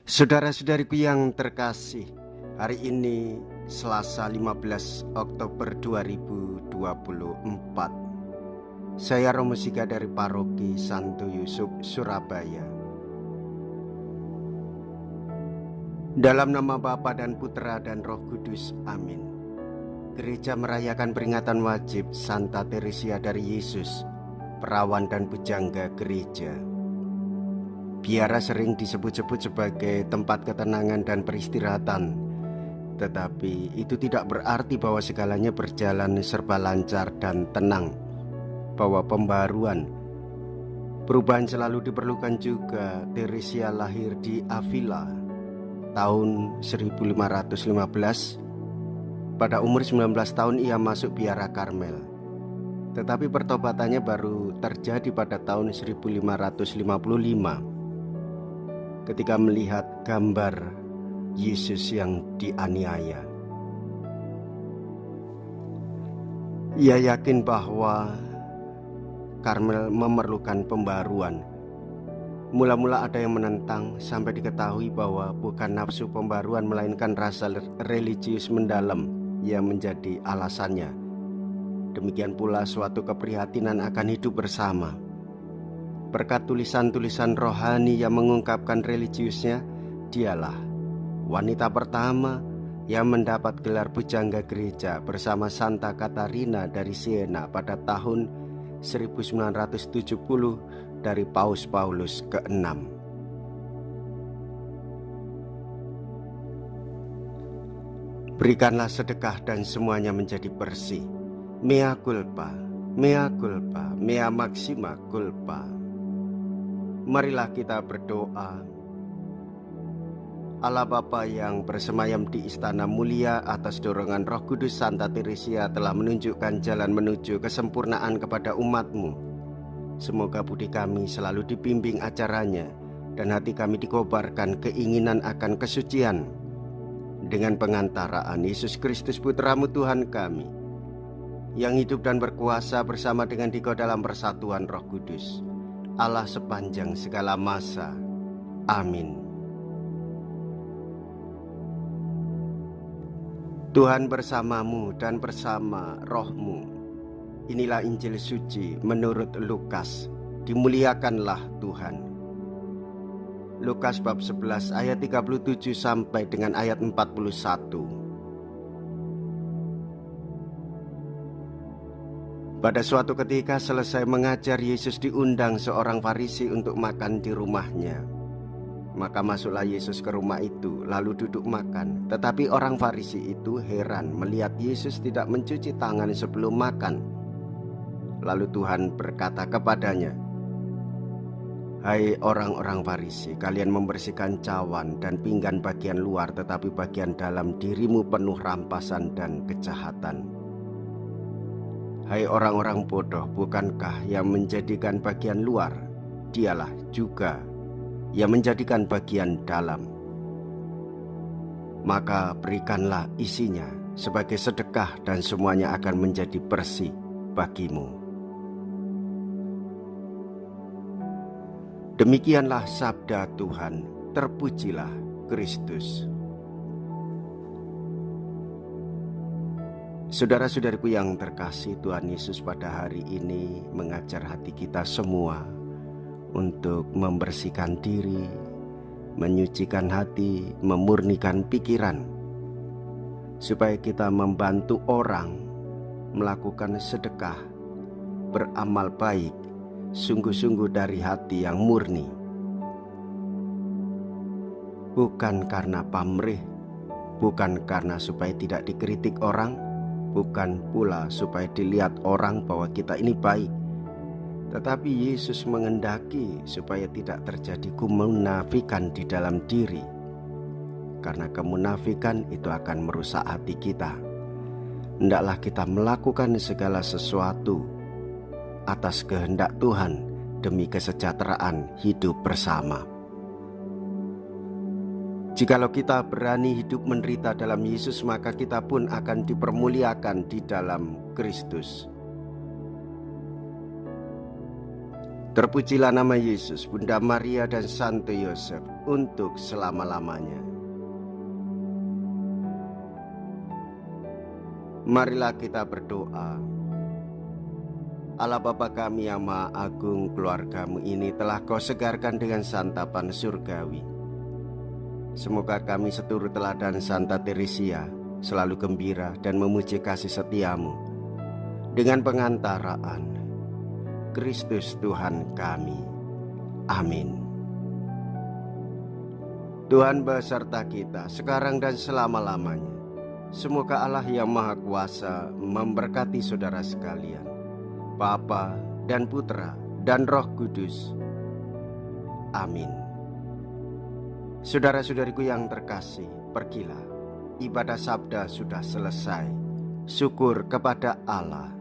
Saudara-saudariku yang terkasih, hari ini Selasa 15 Oktober 2024. Saya Romo Siga dari Paroki Santo Yusuf, Surabaya. Dalam nama Bapa dan Putra dan Roh Kudus, amin. Gereja merayakan peringatan wajib Santa Teresia dari Yesus, perawan dan pujangga gereja. Biara sering disebut-sebut sebagai tempat ketenangan dan peristirahatan, tetapi itu tidak berarti bahwa segalanya berjalan serba lancar dan tenang. Bahwa perubahan selalu diperlukan juga. Teresia lahir di Avila tahun 1515. Pada umur 19 tahun ia masuk biara Karmel. Tetapi pertobatannya baru terjadi pada tahun 1555. Ketika melihat gambar Yesus yang dianiaya. Ia yakin bahwa Karmel memerlukan pembaruan. Mula-mula ada yang menentang sampai diketahui bahwa bukan nafsu pembaruan melainkan rasa religius mendalam yang menjadi alasannya. Demikian pula suatu keprihatinan akan hidup bersama. Berkat tulisan-tulisan rohani yang mengungkapkan religiusnya, dialah wanita pertama yang mendapat gelar pujangga gereja bersama Santa Katarina dari Siena pada tahun 1970 dari Paus Paulus ke-6. Berikanlah sedekah dan semuanya menjadi bersih. Mea culpa, mea culpa, mea maxima culpa. Marilah kita berdoa. Allah Bapa yang bersemayam di istana mulia, atas dorongan Roh Kudus, Santa Teresia telah menunjukkan jalan menuju kesempurnaan kepada umat-Mu. Semoga budi kami selalu dibimbing acaranya dan hati kami dikobarkan keinginan akan kesucian. Dengan pengantaraan Yesus Kristus Putra-Mu Tuhan kami, yang hidup dan berkuasa bersama dengan Dikau dalam persatuan Roh Kudus, Allah sepanjang segala masa. Amin. Tuhan bersamamu dan bersama rohmu. Inilah Injil suci menurut Lukas. Dimuliakanlah Tuhan. Lukas bab 11 ayat 37 sampai dengan ayat 41. Pada suatu ketika selesai mengajar, Yesus diundang seorang Farisi untuk makan di rumahnya. Maka masuklah Yesus ke rumah itu, lalu duduk makan. Tetapi orang Farisi itu heran melihat Yesus tidak mencuci tangan sebelum makan. Lalu Tuhan berkata kepadanya, "Hai orang-orang Farisi, kalian membersihkan cawan dan pinggan bagian luar, tetapi bagian dalam dirimu penuh rampasan dan kejahatan. Hai orang-orang bodoh, bukankah yang menjadikan bagian luar, dialah juga yang menjadikan bagian dalam? Maka berikanlah isinya sebagai sedekah dan semuanya akan menjadi bersih bagimu." Demikianlah sabda Tuhan. Terpujilah Kristus. Saudara-saudariku yang terkasih, Tuhan Yesus pada hari ini mengajar hati kita semua untuk membersihkan diri, menyucikan hati, memurnikan pikiran, supaya kita membantu orang melakukan sedekah, beramal baik, sungguh-sungguh dari hati yang murni. Bukan karena pamrih, bukan karena supaya tidak dikritik orang, bukan pula supaya dilihat orang bahwa kita ini baik. Tetapi Yesus menghendaki supaya tidak terjadi kemunafikan di dalam diri. Karena kemunafikan itu akan merusak hati kita. Hendaklah kita melakukan segala sesuatu atas kehendak Tuhan demi kesejahteraan hidup bersama. Jikalau kita berani hidup menderita dalam Yesus, maka kita pun akan dipermuliakan di dalam Kristus. Terpujilah nama Yesus, Bunda Maria dan Santo Yosef untuk selama-lamanya. Marilah kita berdoa. Allah Bapa kami yang Maha Agung, keluarga-Mu ini telah Kau segarkan dengan santapan surgawi. Semoga kami seturut teladan Santa Teresia selalu gembira dan memuji kasih setia-Mu dengan pengantaraan Kristus Tuhan kami. Amin. Tuhan beserta kita sekarang dan selama-lamanya. Semoga Allah yang Maha Kuasa memberkati saudara sekalian, Bapa dan Putra dan Roh Kudus. Amin. Saudara-saudariku yang terkasih, pergilah. Ibadah sabda sudah selesai. Syukur kepada Allah.